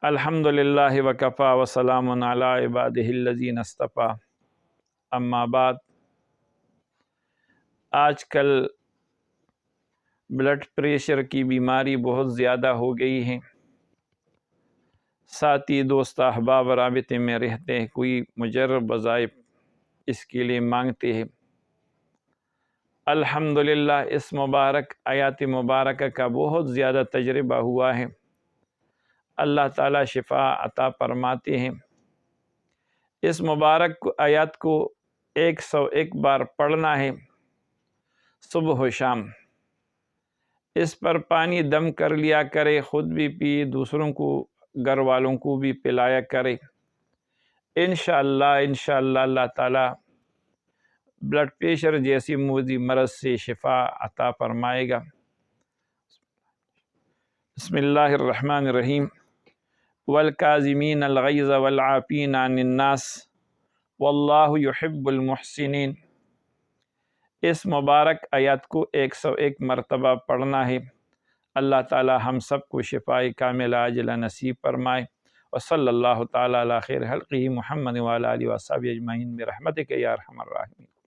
الحمدللہ وکفا وسلام علی عبادہ الذین اصطفیٰ، اما بعد۔ آج کل بلڈ پریشر کی بیماری بہت زیادہ ہو گئی ہے۔ ساتھی دوست احباب رابطے میں رہتے ہیں، کوئی مجرب وظائف اس کے لیے مانگتے ہیں۔ الحمدللہ اس مبارک آیات مبارکہ کا بہت زیادہ تجربہ ہوا ہے۔ اللہ تعالیٰ شفا عطا فرماتے ہیں۔ اس مبارک آیات کو 101 بار پڑھنا ہے صبح و شام۔ اس پر پانی دم کر لیا کرے، خود بھی پی، دوسروں کو گھر والوں کو بھی پلایا کرے۔ انشاءاللہ اللہ تعالیٰ بلڈ پریشر جیسی موذی مرض سے شفا عطا فرمائے گا۔ بسم اللہ الرحمن الرحیم۔ والکاظمین الغیظ والعافین عن الناس واللہ یحب المحسنین۔ اس مبارک آیات کو 101 مرتبہ پڑھنا ہے۔ اللہ تعالی ہم سب کو شفاء کاملہ عاجلہ نصیب فرمائے۔ وصلی اللہ تعالی علی خیر خلقہ محمد وعلی آلہ وصحبہ اجمعین برحمتک یا ارحم الراحمین۔